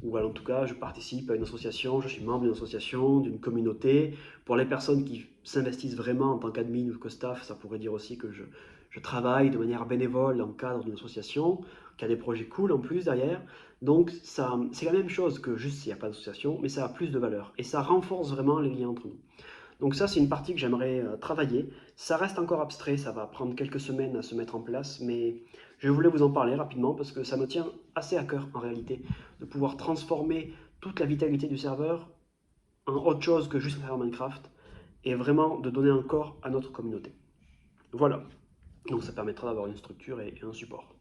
ou en tout cas je participe à une association, je suis membre d'une association, d'une communauté. Pour les personnes qui s'investissent vraiment en tant qu'admin ou que staff, ça pourrait dire aussi que je travaille de manière bénévole dans le cadre d'une association, qui a des projets cool en plus derrière. Donc c'est la même chose que juste s'il n'y a pas d'association, mais ça a plus de valeur et ça renforce vraiment les liens entre nous. Donc ça, c'est une partie que j'aimerais travailler. Ça reste encore abstrait, ça va prendre quelques semaines à se mettre en place, mais je voulais vous en parler rapidement parce que ça me tient assez à cœur en réalité, de pouvoir transformer toute la vitalité du serveur en autre chose que juste faire Minecraft et vraiment de donner un corps à notre communauté. Voilà, donc ça permettra d'avoir une structure et un support.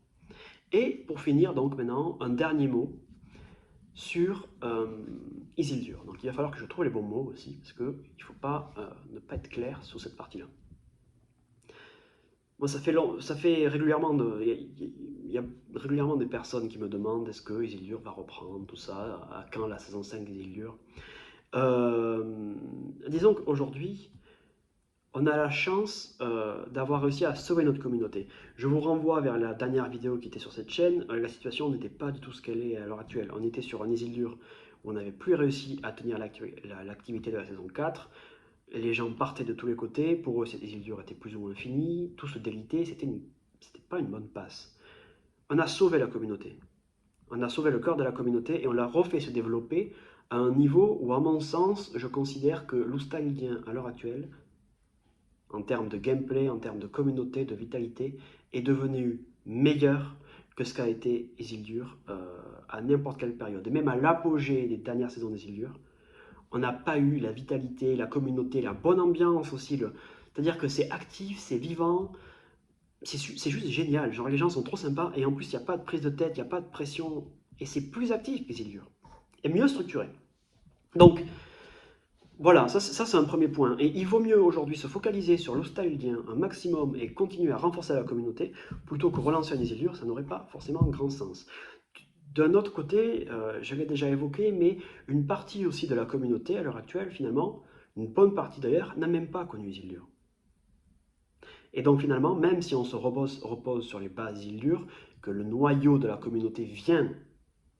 Et pour finir, donc maintenant, un dernier mot sur Isildur. Donc il va falloir que je trouve les bons mots aussi, parce qu'il ne faut pas ne pas être clair sur cette partie-là. Moi, ça fait régulièrement, il y a régulièrement des personnes qui me demandent est-ce que Isildur va reprendre tout ça, à quand la saison 5 d'Isildur. Disons qu'aujourd'hui, on a la chance d'avoir réussi à sauver notre communauté. Je vous renvoie vers la dernière vidéo qui était sur cette chaîne. La situation n'était pas du tout ce qu'elle est à l'heure actuelle. On était sur un Isildur où on n'avait plus réussi à tenir l'activité de la saison 4. Les gens partaient de tous les côtés. Pour eux, cet Isildur était plus ou moins fini. Tout se délitait. C'était pas une bonne passe. On a sauvé la communauté. On a sauvé le cœur de la communauté et on l'a refait se développer à un niveau où, à mon sens, je considère que l'Oustalidien, à l'heure actuelle, en termes de gameplay, en termes de communauté, de vitalité, est devenu meilleur que ce qu'a été Isildur à n'importe quelle période. Et même à l'apogée des dernières saisons d'Isildur, on n'a pas eu la vitalité, la communauté, la bonne ambiance aussi. C'est-à-dire que c'est actif, c'est vivant, c'est juste génial. Genre les gens sont trop sympas et en plus il n'y a pas de prise de tête, il n'y a pas de pression et c'est plus actif qu'Isildur et mieux structuré. Donc voilà, ça c'est un premier point. Et il vaut mieux aujourd'hui se focaliser sur l'Oustalidien un maximum et continuer à renforcer la communauté plutôt que relancer un Isildur, ça n'aurait pas forcément grand sens. D'un autre côté, je l'ai déjà évoqué, mais une partie aussi de la communauté à l'heure actuelle, finalement, une bonne partie d'ailleurs, n'a même pas connu Isildur. Et donc finalement, même si on se repose sur les bases d'Isildur, que le noyau de la communauté vient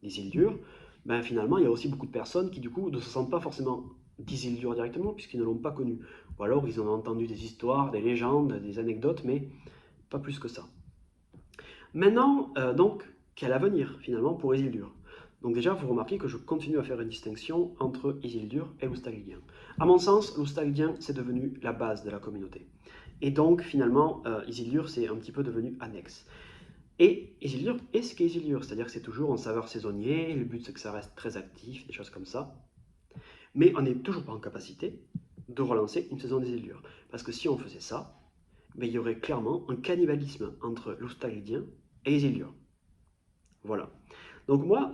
d'Isildur, ben finalement il y a aussi beaucoup de personnes qui du coup ne se sentent pas forcément d'Isildur directement puisqu'ils ne l'ont pas connu. Ou alors ils en ont entendu des histoires, des légendes, des anecdotes, mais pas plus que ça. Maintenant, donc, quel avenir finalement pour Isildur? Donc déjà, vous remarquez que je continue à faire une distinction entre Isildur et l'Oustalidien. À mon sens, l'Oustalidien, c'est devenu la base de la communauté. Et donc finalement, Isildur c'est un petit peu devenu annexe. Et Isildur est ce qu'est Isildur, c'est-à-dire que c'est toujours en saveur saisonnier, le but c'est que ça reste très actif, des choses comme ça. Mais on n'est toujours pas en capacité de relancer une saison d'Isildur. Parce que si on faisait ça, ben, il y aurait clairement un cannibalisme entre l'Oustalidien et Isildur. Voilà. Donc moi,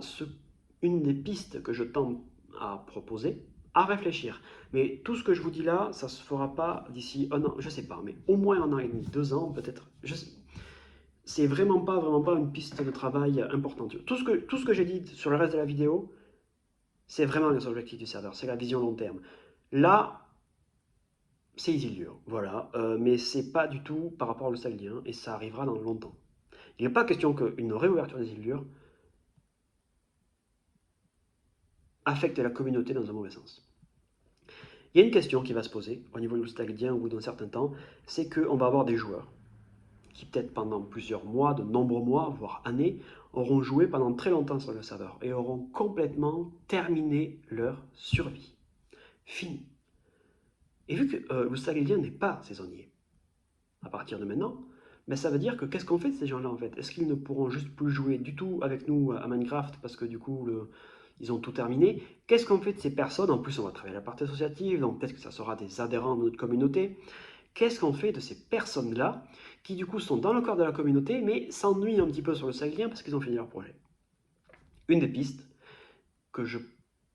une des pistes que je tente à proposer, à réfléchir. Mais tout ce que je vous dis là, ça ne se fera pas d'ici un an, je ne sais pas, mais au moins un an et demi, 2 ans peut-être. C'est vraiment pas une piste de travail importante. Tout ce que j'ai dit sur le reste de la vidéo, c'est vraiment les objectifs du serveur, c'est la vision long terme. Là, c'est Isildur, voilà, mais c'est pas du tout par rapport au Saldien, et ça arrivera dans longtemps. Il n'est pas question qu'une réouverture d'Isildur affecte la communauté dans un mauvais sens. Il y a une question qui va se poser au niveau de l'Oustalidien au bout d'un certain temps, c'est qu'on va avoir des joueurs qui peut-être pendant plusieurs mois, de nombreux mois, voire années, auront joué pendant très longtemps sur le serveur et auront complètement terminé leur survie. Fini. Et vu que l'Oustalidien n'est pas saisonnier, à partir de maintenant, mais ça veut dire que qu'est-ce qu'on fait de ces gens-là en fait? Est-ce qu'ils ne pourront juste plus jouer du tout avec nous à Minecraft parce que du coup ils ont tout terminé? Qu'est-ce qu'on fait de ces personnes? En plus on va travailler la partie associative, donc peut-être que ça sera des adhérents de notre communauté. Qu'est-ce qu'on fait de ces personnes-là qui du coup sont dans le corps de la communauté mais s'ennuient un petit peu sur le Saldien parce qu'ils ont fini leur projet? Une des pistes que je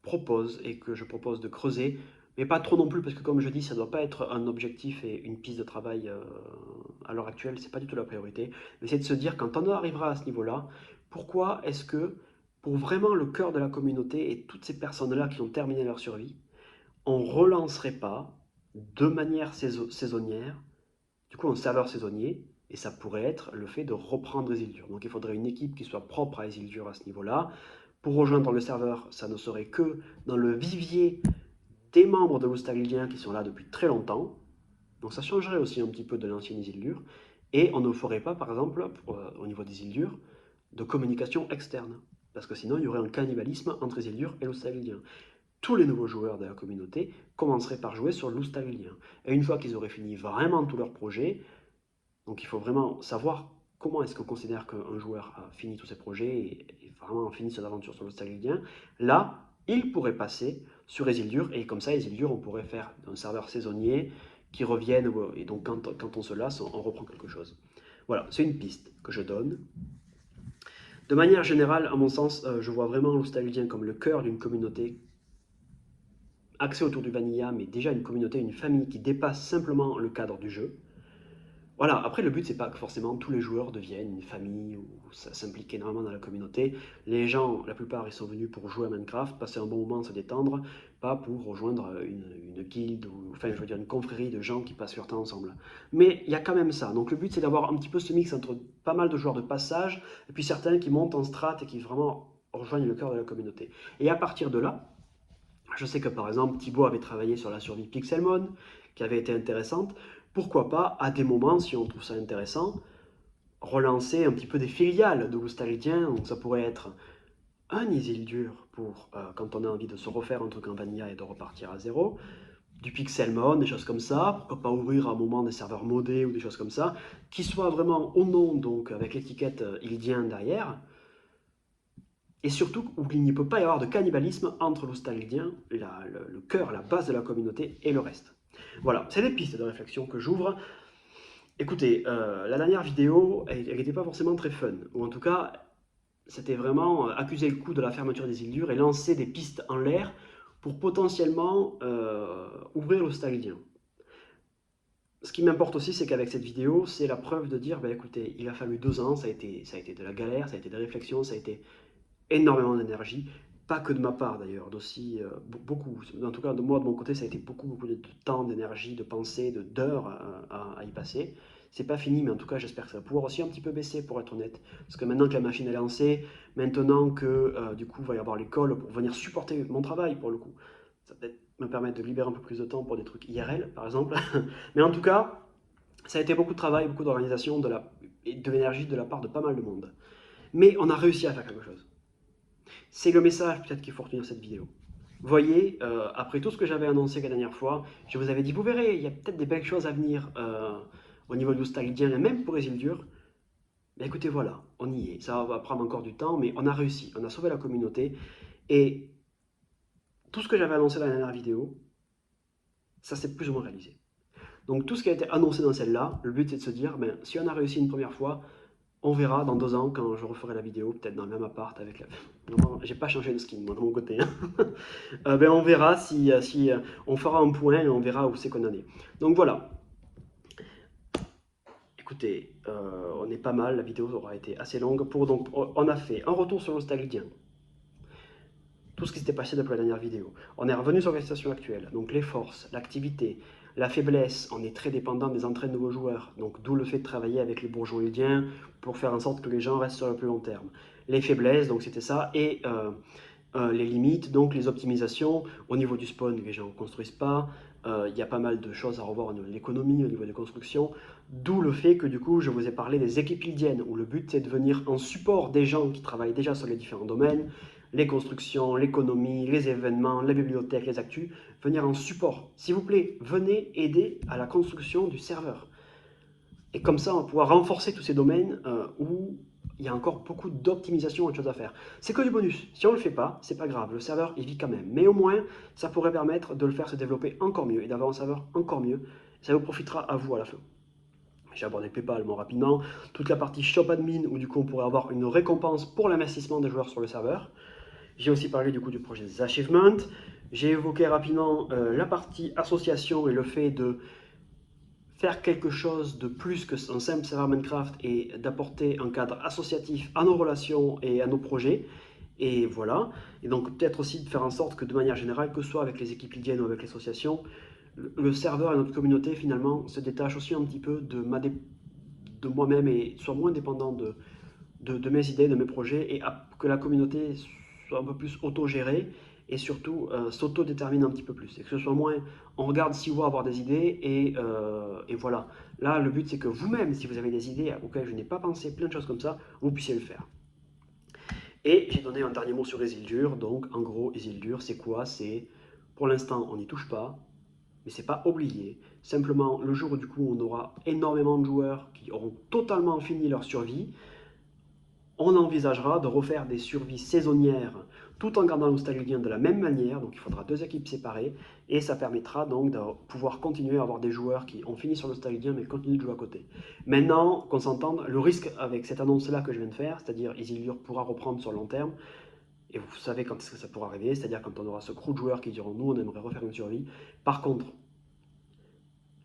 propose et que je propose de creuser, mais pas trop non plus, parce que comme je dis, ça ne doit pas être un objectif et une piste de travail à l'heure actuelle, c'est pas du tout la priorité, mais c'est de se dire, quand on arrivera à ce niveau-là, pourquoi est-ce que, pour vraiment le cœur de la communauté et toutes ces personnes-là qui ont terminé leur survie, on relancerait pas de manière saisonnière, du coup un serveur saisonnier, et ça pourrait être le fait de reprendre Isildur. Donc il faudrait une équipe qui soit propre à Isildur à ce niveau-là. Pour rejoindre le serveur, ça ne serait que dans le vivier des membres de l'Oustalidien qui sont là depuis très longtemps. Donc ça changerait aussi un petit peu de l'ancienne Isildur. Et on ne ferait pas, par exemple, au niveau des Isildur, de communication externe. Parce que sinon, il y aurait un cannibalisme entre Isildur et l'Oustalidien. Tous les nouveaux joueurs de la communauté commenceraient par jouer sur l'Oustalidien. Et une fois qu'ils auraient fini vraiment tout leur projet, donc il faut vraiment savoir comment est-ce qu'on considère qu'un joueur a fini tous ses projets et vraiment fini son aventure sur l'Oustalidien. Là, il pourrait passer sur Isildur, et comme ça, Isildur, on pourrait faire un serveur saisonnier qui revienne, et donc quand on se lasse, on reprend quelque chose. Voilà, c'est une piste que je donne. De manière générale, à mon sens, je vois vraiment l'Oustalidien comme le cœur d'une communauté axée autour du vanilla, mais déjà une communauté, une famille qui dépasse simplement le cadre du jeu. Voilà, après le but c'est pas que forcément tous les joueurs deviennent une famille ou ça s'implique énormément dans la communauté. Les gens, la plupart, ils sont venus pour jouer à Minecraft, passer un bon moment, se détendre, pas pour rejoindre une guilde ou enfin je veux dire une confrérie de gens qui passent leur temps ensemble. Mais il y a quand même ça. Donc le but c'est d'avoir un petit peu ce mix entre pas mal de joueurs de passage et puis certains qui montent en strat et qui vraiment rejoignent le cœur de la communauté. Et à partir de là, je sais que par exemple Thibaut avait travaillé sur la survie Pixelmon, qui avait été intéressante. Pourquoi pas, à des moments, si on trouve ça intéressant, relancer un petit peu des filiales de l'Oustalidien. Donc ça pourrait être un Isildur pour quand on a envie de se refaire un truc en vanilla et de repartir à zéro, du Pixelmon, des choses comme ça, pourquoi pas ouvrir à un moment des serveurs modés ou des choses comme ça, qui soient vraiment au nom, donc avec l'étiquette Ildien derrière, et surtout où il ne peut pas y avoir de cannibalisme entre l'Oustalidien, le cœur, la base de la communauté, et le reste. Voilà, c'est des pistes de réflexion que j'ouvre. Écoutez, la dernière vidéo, elle n'était pas forcément très fun, ou en tout cas, c'était vraiment accuser le coup de la fermeture des îles dures et lancer des pistes en l'air pour potentiellement ouvrir l'Oustalidien. Ce qui m'importe aussi, c'est qu'avec cette vidéo, c'est la preuve de dire, bah, écoutez, il a fallu 2 ans, ça a été de la galère, ça a été des réflexions, ça a été énormément d'énergie, pas que de ma part d'ailleurs, d'aussi beaucoup, en tout cas de moi de mon côté ça a été beaucoup de temps, d'énergie, de pensée, d'heures à y passer. C'est pas fini mais en tout cas j'espère que ça va pouvoir aussi un petit peu baisser pour être honnête, parce que maintenant que la machine est lancée, maintenant que du coup il va y avoir l'école pour venir supporter mon travail pour le coup, ça va peut-être me permettre de libérer un peu plus de temps pour des trucs IRL par exemple, mais en tout cas ça a été beaucoup de travail, beaucoup d'organisation et de l'énergie de la part de pas mal de monde. Mais on a réussi à faire quelque chose. C'est le message peut-être qu'il faut retenir cette vidéo. Voyez, après tout ce que j'avais annoncé la dernière fois, je vous avais dit, vous verrez, il y a peut-être des belles choses à venir au niveau du Stalidien, et même pour Isildur. Mais écoutez, voilà, on y est. Ça va prendre encore du temps, mais on a réussi. On a sauvé la communauté. Et tout ce que j'avais annoncé dans la dernière vidéo, ça s'est plus ou moins réalisé. Donc tout ce qui a été annoncé dans celle-là, le but c'est de se dire, ben, si on a réussi une première fois, on verra dans 2 ans quand je referai la vidéo, peut-être dans le même appart avec la... Non, j'ai pas changé de skin moi de mon côté. Hein. Ben, on verra si on fera un point et on verra où c'est qu'on en est. Donc voilà. Écoutez, on est pas mal, la vidéo aura été assez longue. Donc, on a fait un retour sur le Stalidien, tout ce qui s'était passé depuis la dernière vidéo. On est revenu sur la situation actuelle, donc les forces, l'activité, la faiblesse. On est très dépendant des entrées de nouveaux joueurs, donc d'où le fait de travailler avec les bourgeois indiens pour faire en sorte que les gens restent sur le plus long terme. Les faiblesses, donc c'était ça, et les limites, donc les optimisations. Au niveau du spawn, les gens ne construisent pas. Il y a pas mal de choses à revoir au niveau de l'économie, au niveau des constructions. D'où le fait que du coup, je vous ai parlé des équipes lydiennes, où le but c'est de venir en support des gens qui travaillent déjà sur les différents domaines, les constructions, l'économie, les événements, la bibliothèque, les actus, venir en support. S'il vous plaît, venez aider à la construction du serveur. Et comme ça, on va pouvoir renforcer tous ces domaines où il y a encore beaucoup d'optimisation et de choses à faire. C'est que du bonus. Si on ne le fait pas, c'est pas grave. Le serveur, il vit quand même. Mais au moins, ça pourrait permettre de le faire se développer encore mieux et d'avoir un serveur encore mieux. Ça vous profitera à vous à la fin. J'ai abordé PayPal rapidement. Toute la partie Shop Admin où du coup on pourrait avoir une récompense pour l'investissement des joueurs sur le serveur. J'ai aussi parlé du coup du projet des Achievements. J'ai évoqué rapidement la partie association et le fait de faire quelque chose de plus que un simple serveur Minecraft et d'apporter un cadre associatif à nos relations et à nos projets. Et voilà. Et donc peut-être aussi de faire en sorte que de manière générale, que ce soit avec les équipes lydiennes ou avec l'association, le serveur et notre communauté finalement se détachent aussi un petit peu de moi-même et soit moins dépendant de mes idées, de mes projets, et que la communauté soit un peu plus autogérée et surtout s'auto-détermine un petit peu plus. Et que ce soit moins, on regarde 6 mois avoir des idées et voilà. Là, le but c'est que vous-même, si vous avez des idées auxquelles je n'ai pas pensé, plein de choses comme ça, vous puissiez le faire. Et j'ai donné un dernier mot sur Isildur. Donc en gros, Isildur, c'est quoi? C'est, pour l'instant, on n'y touche pas, mais c'est pas oublié. Simplement, le jour où du coup on aura énormément de joueurs qui auront totalement fini leur survie, on envisagera de refaire des survies saisonnières tout en gardant le Stalidien de la même manière, donc il faudra 2 équipes séparées, et ça permettra donc de pouvoir continuer à avoir des joueurs qui ont fini sur le Stalidien mais continuent de jouer à côté. Maintenant, qu'on s'entende, le risque avec cette annonce-là que je viens de faire, c'est-à-dire Isildur pourra reprendre sur le long terme, et vous savez quand est-ce que ça pourra arriver, c'est-à-dire quand on aura ce crew de joueurs qui diront nous on aimerait refaire une survie. Par contre,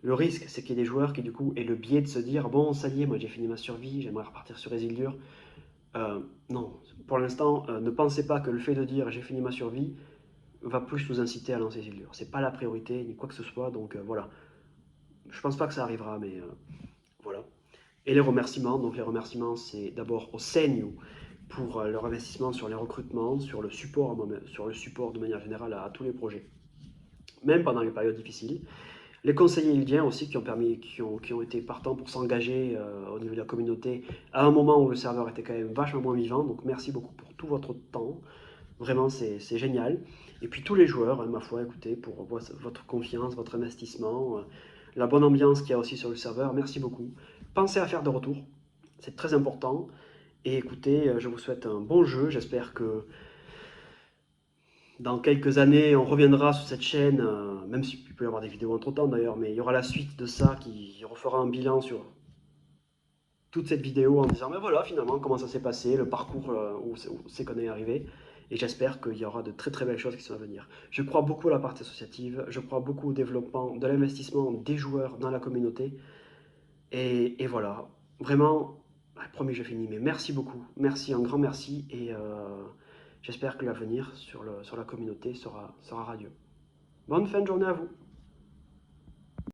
le risque c'est qu'il y ait des joueurs qui du coup aient le biais de se dire bon ça y est, moi j'ai fini ma survie, j'aimerais repartir sur Isildur. Non, pour l'instant, ne pensez pas que le fait de dire j'ai fini ma survie va plus vous inciter à lancer Isildur. C'est pas la priorité ni quoi que ce soit, donc voilà. Je pense pas que ça arrivera, mais voilà. Et les remerciements, donc les remerciements, c'est d'abord au Seigneur pour leur investissement sur les recrutements, sur le support de manière générale à tous les projets, même pendant les périodes difficiles. Les conseillers ildiens aussi qui ont été partants pour s'engager au niveau de la communauté à un moment où le serveur était quand même vachement moins vivant. Donc merci beaucoup pour tout votre temps. Vraiment, c'est génial. Et puis tous les joueurs, ma foi, écoutez, pour votre confiance, votre investissement, la bonne ambiance qu'il y a aussi sur le serveur. Merci beaucoup. Pensez à faire de retour. C'est très important. Et écoutez, je vous souhaite un bon jeu. J'espère que dans quelques années, on reviendra sur cette chaîne, même s'il peut y avoir des vidéos entre-temps d'ailleurs, mais il y aura la suite de ça qui refera un bilan sur toute cette vidéo en disant, mais voilà, finalement, comment ça s'est passé, le parcours où c'est qu'on est arrivé. Et j'espère qu'il y aura de très très belles choses qui sont à venir. Je crois beaucoup à la partie associative, je crois beaucoup au développement de l'investissement des joueurs dans la communauté. Et voilà, vraiment, promis, je finis, mais merci beaucoup, merci, un grand merci, et j'espère que l'avenir sur la communauté sera radieux. Bonne fin de journée à vous!